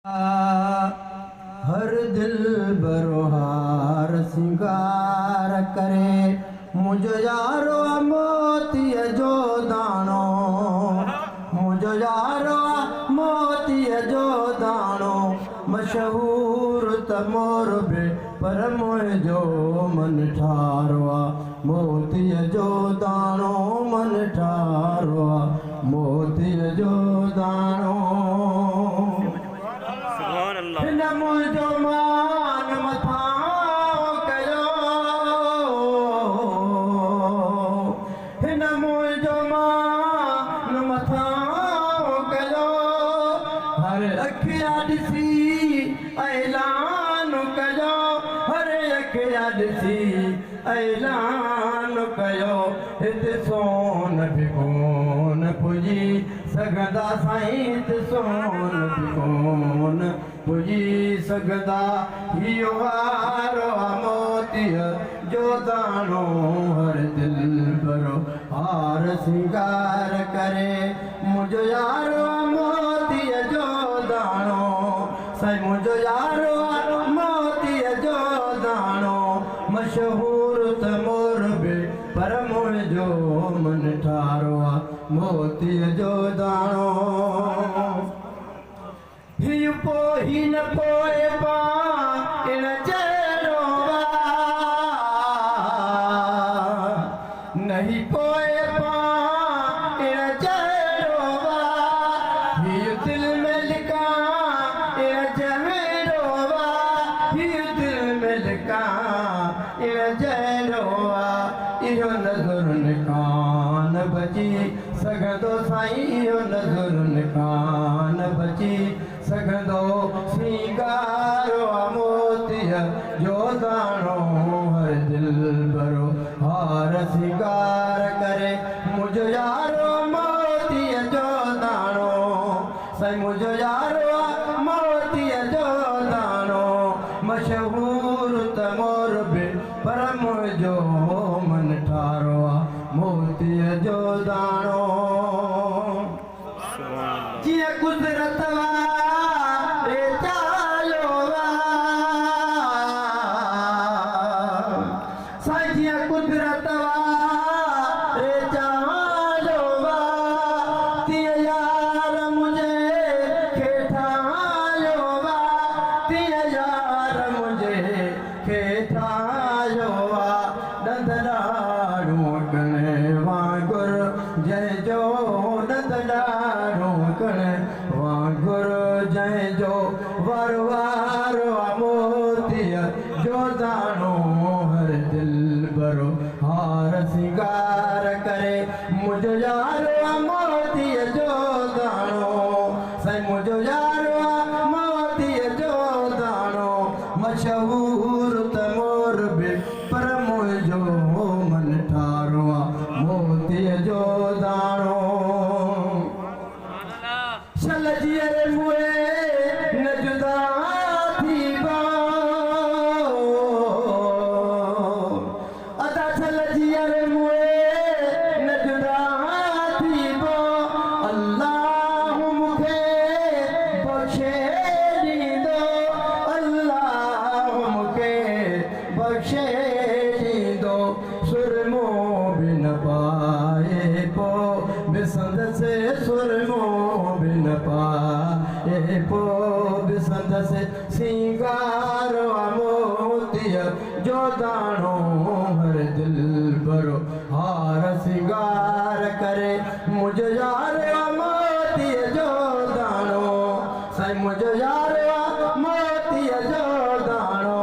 हर दिल बरोहार सिंगार करे मुझो यारो मोती जो दाणो, मुझो यारो मोती जो दाणो मशहूर त मोर बे पर मुझो मन ठारो मोती जो दाणो मन ठारो मोती जो दाणो हिन मुझो मान मथां कयो, हिन मुझो मान मथां कयो हर अखिया ॾिसी ऐलान कयो, हर अखिया ॾिसी ऐलान कयो हिते सोन बि कोन पुॼी सघंदा साईं, हिते सोन बि कोन पुॼी सघंदा इहो वारो मोतीअ जो दाणो हर दिल भरो हार सिंगार करे मुझो यारो मोतीअ जो दाणो साईं, मुझो यारो मोतीअ जो दाणो मशहूर त मोर बे पर मुझो मन ठारो मोतीअ जो दाणो हिय पोइ न पोए पा इन जहिड़ो नहीं पोए पा इन जहिड़ो हिय दिल में लिखा इन जहिड़ो हिय दिल में लिखा इन जहिड़ो इहो नज़र कान बची सघंदो साईं, इहो नज़र कान बची सघंदो सिंगारो मोतीअ जो दाणो हर दिल भरो हार सिंगार करे मुझो यारो मोतीअ जो दाणो साईं, मुझो यारो मोतीअ जो दाणो मशहूर त मोर बे पर मुझो मन ठारो मोतीअ जो दाणो जीअं कुदरत वारे चायो साईं, जीअं कुदरत वारे चायो तीअं यार मुंहिंजे खे ठाहियो तीअं यार मुंहिंजे खे ठाहियो नंदड़ाड़ो कणे वांगुर जंहिंजो नंदड़ाड़ो कणे वांगुर जंहिंजो वार वार मोतीअ जो दाणो हर दिल भरो हार सिंगार करे मुझो यारो मोतीअ जो दाणो साईं, मुझो यारो मोतीअ जो दाणो मशहूर त मोर बे पर मुझो मन ठारो मोतीअ जो दाणो छल जीअरे मुए न जुदा थी अदा छल जीअरे मुए न जुदा थी अल्लाह मूंखे बख़्शे ॾींदो, अल्लाह मूंखे बख़्शे ॾींदो सुरमो बि न पाए पो बिसंदसि सुरमो बि न पाए पो बिसंदसि सिंगारो मोतीअ जो दाणो हर दिल भरो हार सिंगार करे मुझो यारो मोतीअ जो दाणो साईं, मुझो यारो मोतीअ जो दाणो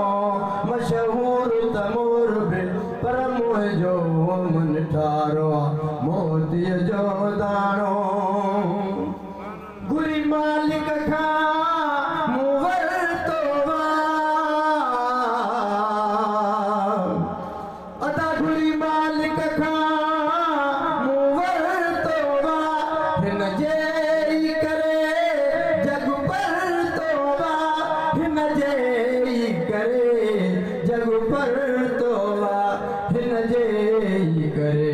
मशहूर त मोर बे पर मुझो मन ठारो मोतीअ जो दाणो गुरी मालिक खां मूं वरितो अदा गुरी मालिक खां मूं वरितो हिन जे ई करे जग परतो हिन जे ई करे जग परतो हिन जे ई करे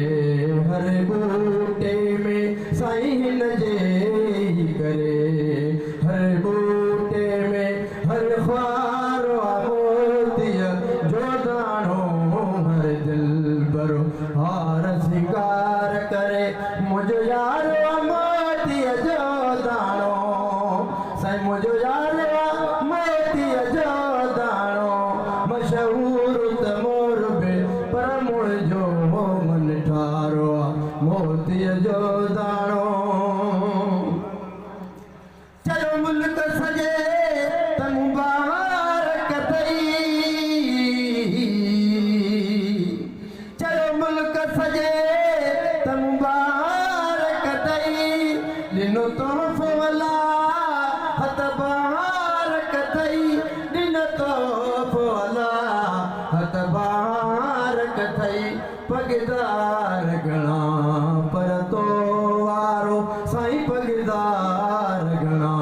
हर बूटे में साईं हिन जे ई करे हर बूटे मुझो यार मोती जो दाणो मशहूर त मोर बे पर मुझो मन ठारो मोती जो दाणो चलो मुल्क सजे त मुबारक थई चलो मुल्क सजे त मुबारक थई ॾिनो तोहफ़ो अला हथ बारक थई ॾिनो तोहफ़ो अला हथ बारक थई पगदार घणा पर तो वारो साईं पगदार घणा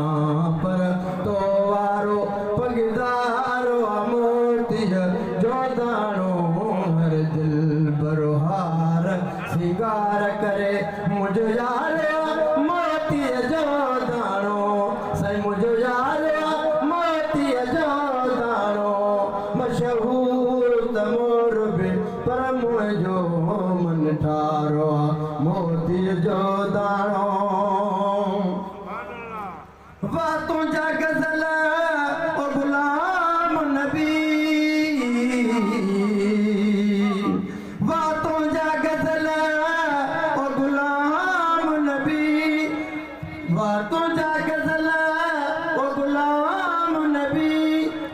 पर तो वारो पगदारो मोतीअ जो दाणो हर दिल भरो हार सिंगार करे मुझो यार मोतीअ जो दाणो साईं मुझो यार मोतीअ जो दाणो मशहूर त मोर बि पर मुंहिंजो मन ठारो मोतीअ जो दाणो वाह तुंहिंजा गज़ल ओ गुलाम नबी वाह तुंहिंजा गज़ल ओ गुलाम नबी वाह तुंहिंजा गज़ल ओ गुलाम नबी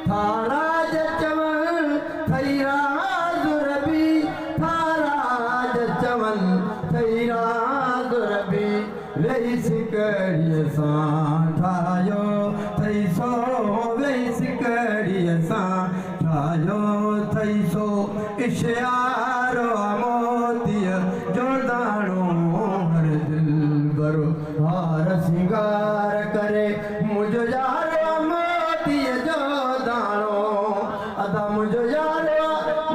थाराज चवण थई राज़ रबी थाराज चवण थई राज़ रबी वेही सिकड़ीअ सां ठाहियो थई सो वेही सिकड़ीअ सां ठाहियो थई सो इशियारो मोतीअ जो दाणो हर दिल भरो हार सिंगार करे मुझो यार मोतीअ जो दाणो अदा मुझो यार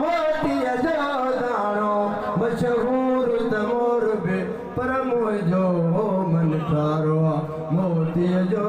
मोतीअ जो दाणो मशहूर त मोर बि पर मुंहिंजो मन ठारो मोतीअ जो